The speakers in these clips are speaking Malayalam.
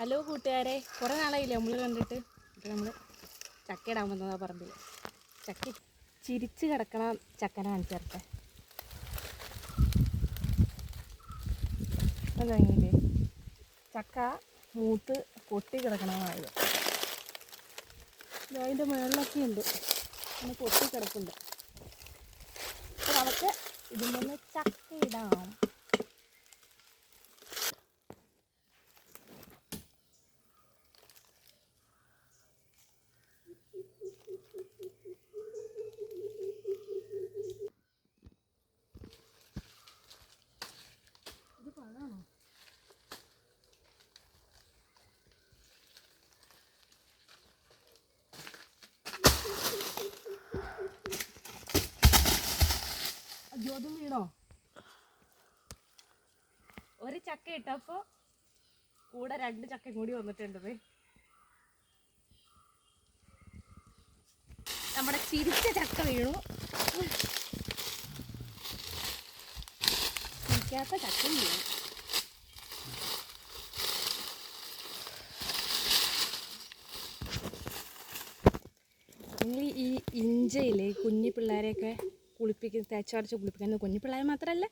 ഹലോ കൂട്ടുകാരെ, കുറേ നാളായില്ലേ നമ്മൾ കണ്ടിട്ട്. ഇപ്പം നമ്മൾ ചക്ക ഇടാൻ വന്നതാ പറമ്പിൽ. ചക്ക ചിരിച്ച് കിടക്കണ ചക്കന കാണിച്ചു തരട്ടെ. അതെങ്ങനെ ചക്ക മൂത്ത് പൊട്ടി കിടക്കണമായത്. അതിൻ്റെ മുകളിലൊക്കെ ഉണ്ട്, അങ്ങനെ പൊട്ടി കിടക്കുന്നുണ്ട്. അപ്പോൾ നമുക്ക് ഇതിൽ ചക്ക ഇടാം. ഇത് പഴമാണോ? അതും വീണോ? ഒരു ചക്ക ഇട്ടപ്പോൾ കൂടെ 2 ചക്ക കൂടി വന്നിട്ടുണ്ട്. നമ്മുടെ ചിരിച്ച ചക്ക വീണു. ചിരിക്കാത്ത ചക്കയും വീണു. നിങ്ങൾ ഈ ഇഞ്ചയിലെ കുഞ്ഞു പിള്ളേരെയൊക്കെ തേച്ചുരച്ച് കുളിപ്പിക്കുന്നത്, കുഞ്ഞു പിള്ളേർ മാത്രമല്ല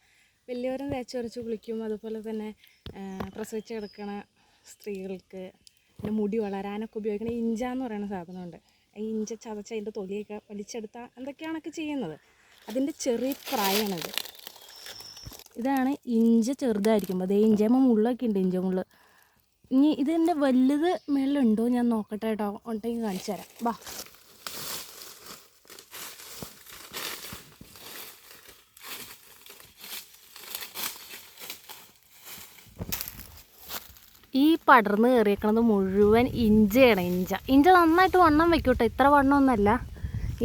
വലിയവരും തേച്ചുരച്ച് കുളിക്കും. അതുപോലെ തന്നെ പ്രസവിച്ച് കിടക്കണ സ്ത്രീകൾക്ക് പിന്നെ മുടി വളരാനൊക്കെ ഉപയോഗിക്കുന്ന ഇഞ്ച എന്ന് പറയുന്ന സാധനമുണ്ട്. ഈ ഇഞ്ച ചതച്ച് അതിൻ്റെ തൊലിയൊക്കെ വലിച്ചെടുത്താൽ എന്തൊക്കെയാണൊക്കെ ചെയ്യുന്നത്. അതിൻ്റെ ചെറിയ പ്രായമാണിത്. ഇതാണ് ഇഞ്ച ചെറുതായിരിക്കുമ്പോൾ. അതേ ഇഞ്ചയമ്മ മുള്ളൊക്കെ ഉണ്ട്, ഇഞ്ച മുള്ള്. ഇനി ഇതിൻ്റെ വലുത് മേളിലുണ്ടോ ഞാൻ നോക്കട്ടെ കേട്ടോ. ഉണ്ടെങ്കിൽ കാണിച്ചു തരാം. വാ. ഈ പടർന്ന് കയറിയേക്കണത് മുഴുവൻ ഇഞ്ചയാണ്. ഇഞ്ച നന്നായിട്ട് വണ്ണം വെക്കൂട്ടോ. ഇത്ര വണ്ണമൊന്നുമല്ല.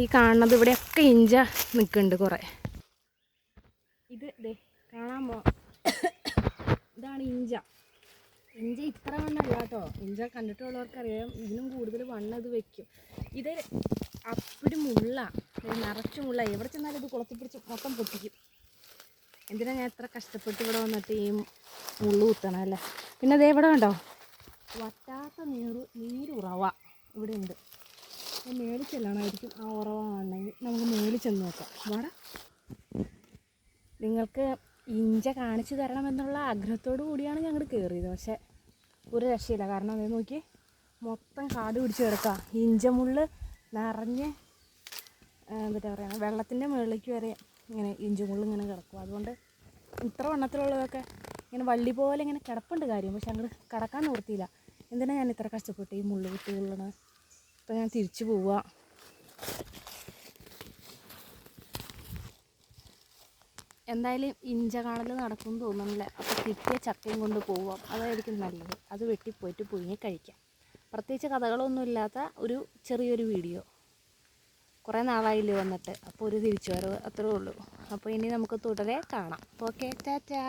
ഈ കാണുന്നത് ഇവിടെയൊക്കെ ഇഞ്ച നിൽക്കുന്നുണ്ട് കുറേ. ഇത് ദേ കാണാമോ? ഇതാണ് ഇഞ്ച. ഇത്ര വണ്ണമല്ല കേട്ടോ. ഇഞ്ച കണ്ടിട്ടുള്ളവർക്കറിയാം ഇതിനും കൂടുതൽ വണ്ണം ഇത് വെക്കും. ഇത് അപ്പിടി മുള്ള, നിറച്ചു മുള്ള. എവിടെ ചെന്നാലും ഇത് കുളത്തിപ്പിടിച്ച് മൊത്തം പൊട്ടിക്കും. എന്തിനാ ഞാൻ ഇത്ര കഷ്ടപ്പെട്ട് ഇവിടെ വന്നിട്ട് ഈ മുള്ളു കുത്തണം അല്ലേ. പിന്നെ അതേ ഇവിടെ ഉണ്ടോ വറ്റാത്ത നീരുറവ ഇവിടെ ഉണ്ട്. മേളിൽ ചെല്ലണമായിരിക്കും ആ ഉറവ കാണണമെങ്കിൽ. നമുക്ക് മേളിൽ ചെന്ന് നോക്കാം. ഇവിടെ നിങ്ങൾക്ക് ഇഞ്ച കാണിച്ചു തരണമെന്നുള്ള ആഗ്രഹത്തോടു കൂടിയാണ് ഞങ്ങൾ കയറിയത്. പക്ഷേ ഒരു രക്ഷയില്ല. കാരണം അതേ നോക്കി മൊത്തം കാട് പിടിച്ച് കിടക്കുക. ഇഞ്ച മുള്ള് നിറഞ്ഞ് എന്താ പറയുക, വെള്ളത്തിൻ്റെ മുകളിലേക്ക് വരെ ഇങ്ങനെ ഇഞ്ചമുള്ള് ഇങ്ങനെ കിടക്കും. അതുകൊണ്ട് ഇത്ര വണ്ണത്തിലുള്ളതൊക്കെ ഇങ്ങനെ വള്ളി പോലെ ഇങ്ങനെ കിടപ്പുണ്ട് കാര്യം. പക്ഷെ ഞങ്ങൾ കിടക്കാൻ നിർത്തിയില്ല. എന്തിനാണ് ഞാൻ ഇത്ര കഷ്ടപ്പെട്ട് ഈ മുള്ളു കുത്തി കൊള്ളണത്. ഇപ്പം ഞാൻ തിരിച്ചു പോവുക. എന്തായാലും ഇഞ്ച കാണൽ നടക്കുമെന്ന് തോന്നുന്നില്ല. അപ്പോൾ കിട്ടിയ ചക്കയും കൊണ്ട് പോവാം. അതായിരിക്കും നല്ലത്. അത് വെട്ടിപ്പോയിട്ട് പുഴുങ്ങി കഴിക്കാം. പ്രത്യേകിച്ച് കഥകളൊന്നും ഇല്ലാത്ത ഒരു ചെറിയൊരു വീഡിയോ. കുറേ നാളായില്ലേ വന്നിട്ട്. അപ്പോൾ ഒരു തിരിച്ചു വരവ് അത്രേ ഉള്ളൂ. അപ്പോൾ ഇനി നമുക്ക് തുടരെ കാണാം. ഓക്കെ, ടാറ്റാ.